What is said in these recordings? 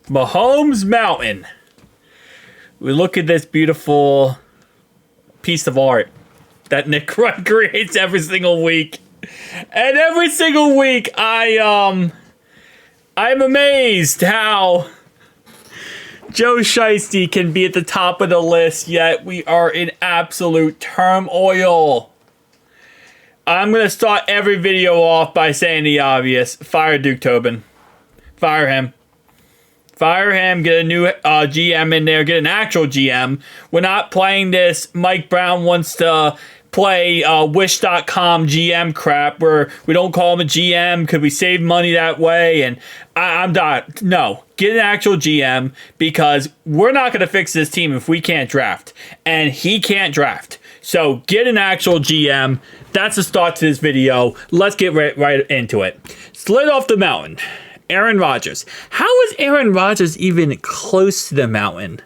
Mahomes Mountain. We look at this beautiful piece of art that Nick Wright creates every single week. And every single week, I'm amazed how Joe Shiesty can be at the top of the list, yet we are in absolute turmoil. I'm going to start every video off by saying the obvious. Fire Duke Tobin. Fire him. Fire him. Get a new GM in there. Get an actual GM. We're not playing this Mike Brown wants to play Wish.com GM crap where we don't call him a GM because we save money that way. And I'm not. No. Get an actual GM because we're not going to fix this team if we can't draft. And he can't draft. So get an actual GM. That's the start to this video. Let's get right into it. Slid off the mountain. Aaron Rodgers. How is Aaron Rodgers even close to the mountain?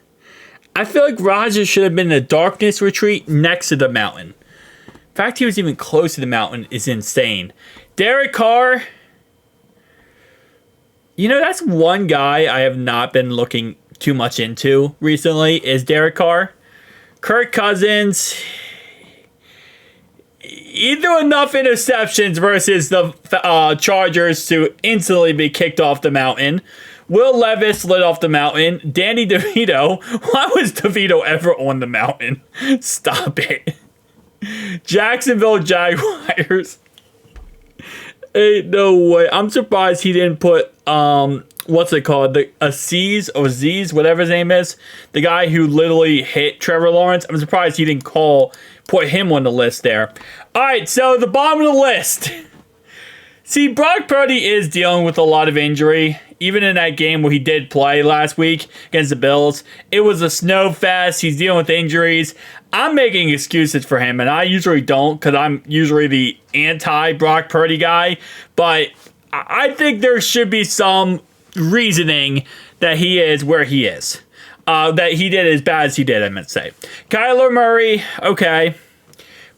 I feel like Rodgers should have been in a darkness retreat next to the mountain. The fact he was even close to the mountain is insane. Derek Carr. You know, that's one guy I have not been looking too much into recently is Derek Carr. Kirk Cousins. He threw enough interceptions versus the Chargers to instantly be kicked off the mountain. Will Levis slid off the mountain. Danny DeVito. Why was DeVito ever on the mountain? Stop it. Jacksonville Jaguars. Ain't no way. I'm surprised he didn't put, what's it called? Aziz or Z's, whatever his name is. The guy who literally hit Trevor Lawrence. I'm surprised he didn't put him on the list there. All right, so the bottom of the list. See, Brock Purdy is dealing with a lot of injury. Even in that game where he did play last week against the Bills, it was a snow fest. He's dealing with injuries. I'm making excuses for him, and I usually don't because I'm usually the anti-Brock Purdy guy. But I think there should be some reasoning that he is where he is. That he did as bad as he did, I meant to say. Kyler Murray, okay.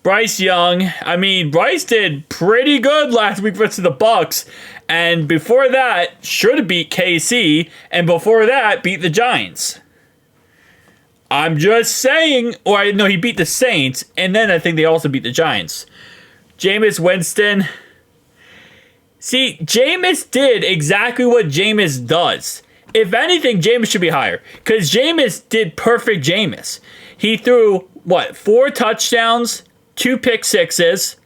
Bryce Young. I mean, Bryce did pretty good last week versus the Bucks. And before that, should have beat KC. And before that, beat the Giants. I'm just saying. Or, no, he beat the Saints. And then I think they also beat the Giants. Jameis Winston. See, Jameis did exactly what Jameis does. If anything, Jameis should be higher. Because Jameis did perfect Jameis. He threw, 4 touchdowns, 2 pick sixes.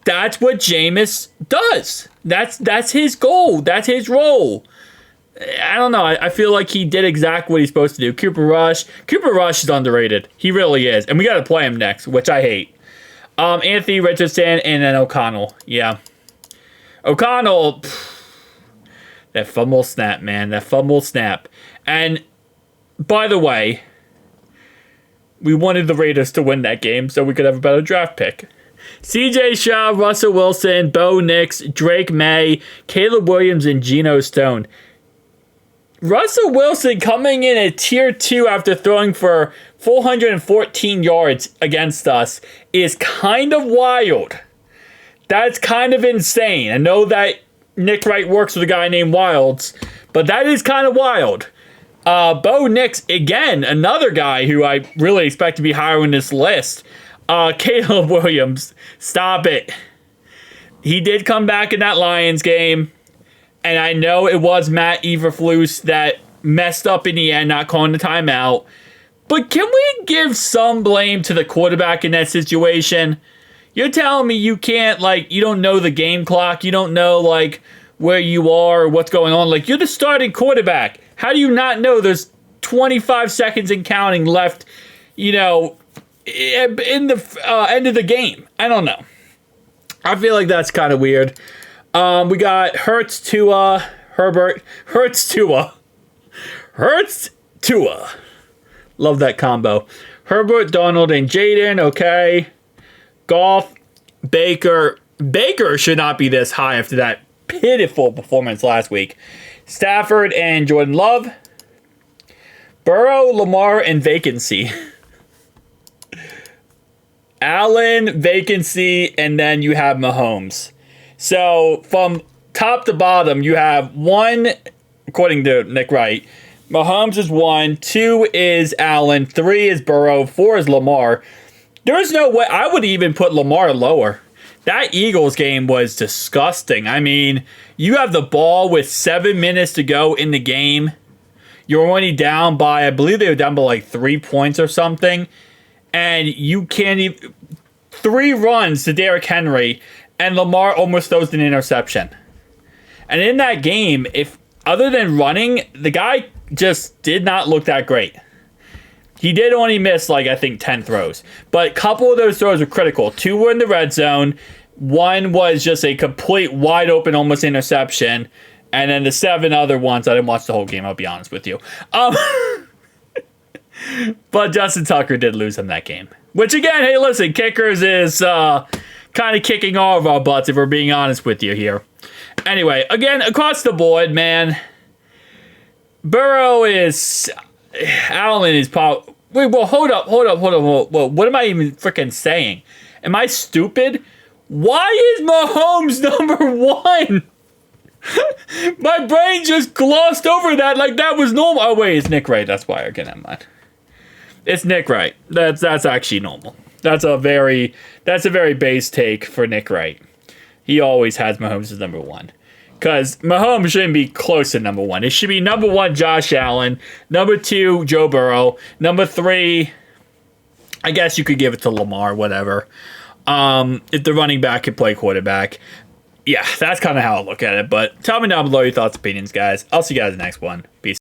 That's what Jameis does. That's his goal. That's his role. I don't know. I feel like he did exactly what he's supposed to do. Cooper Rush. Cooper Rush is underrated. He really is. And we got to play him next, which I hate. Anthony Richardson and then O'Connell. Yeah. O'Connell... That fumble snap, man. That fumble snap. And, by the way, we wanted the Raiders to win that game so we could have a better draft pick. CJ Stroud, Russell Wilson, Bo Nix, Drake May, Caleb Williams, and Geno Stone. Russell Wilson coming in at tier 2 after throwing for 414 yards against us is kind of wild. That's kind of insane. I know that Nick Wright works with a guy named Wilds, but that is kind of wild. Bo Nix, again, another guy who I really expect to be higher on this list. Caleb Williams, stop it. He did come back in that Lions game, and I know it was Matt Eberflus that messed up in the end, not calling the timeout. But can we give some blame to the quarterback in that situation? You're telling me you can't, you don't know the game clock. You don't know, where you are or what's going on. You're the starting quarterback. How do you not know there's 25 seconds and counting left, in the end of the game? I don't know. I feel like that's kind of weird. We got Hurts, Tua, Herbert. Hurts, Tua. Hurts, Tua. Love that combo. Herbert, Donald, and Jaden. Okay. Goff, Baker. Baker should not be this high after that pitiful performance last week. Stafford and Jordan Love. Burrow, Lamar, and vacancy. Allen, vacancy, and then you have Mahomes. So from top to bottom, you have one according to Nick Wright. Mahomes is 1, 2 is Allen, 3 is Burrow, 4 is Lamar. There's no way I would even put Lamar lower. That Eagles game was disgusting. I mean, you have the ball with 7 minutes to go in the game. You're only down by, I believe they were down by like 3 points or something. And you can't even... 3 runs to Derrick Henry, and Lamar almost throws an interception. And in that game, if other than running, the guy just did not look that great. He did only miss, like, I think 10 throws. But a couple of those throws were critical. 2 were in the red zone. 1 was just a complete wide open, almost interception. And then the 7 other ones, I didn't watch the whole game, I'll be honest with you. But Justin Tucker did lose him that game. Which, again, hey, listen, kickers is kind of kicking all of our butts, if we're being honest with you here. Anyway, again, across the board, man, Burrow is... Allen is probably... Wait, well, hold up. What am I even freaking saying? Am I stupid? Why is Mahomes number 1? My brain just glossed over that like that was normal. Oh, wait, it's Nick Wright. That's why. Okay, never mind. It's Nick Wright. That's actually normal. That's a very base take for Nick Wright. He always has Mahomes as number 1. Because Mahomes shouldn't be close to number 1. It should be number 1, Josh Allen. Number 2, Joe Burrow. Number 3, I guess you could give it to Lamar, whatever. If the running back could play quarterback. Yeah, that's kind of how I look at it. But tell me down below your thoughts, opinions, guys. I'll see you guys in the next one. Peace.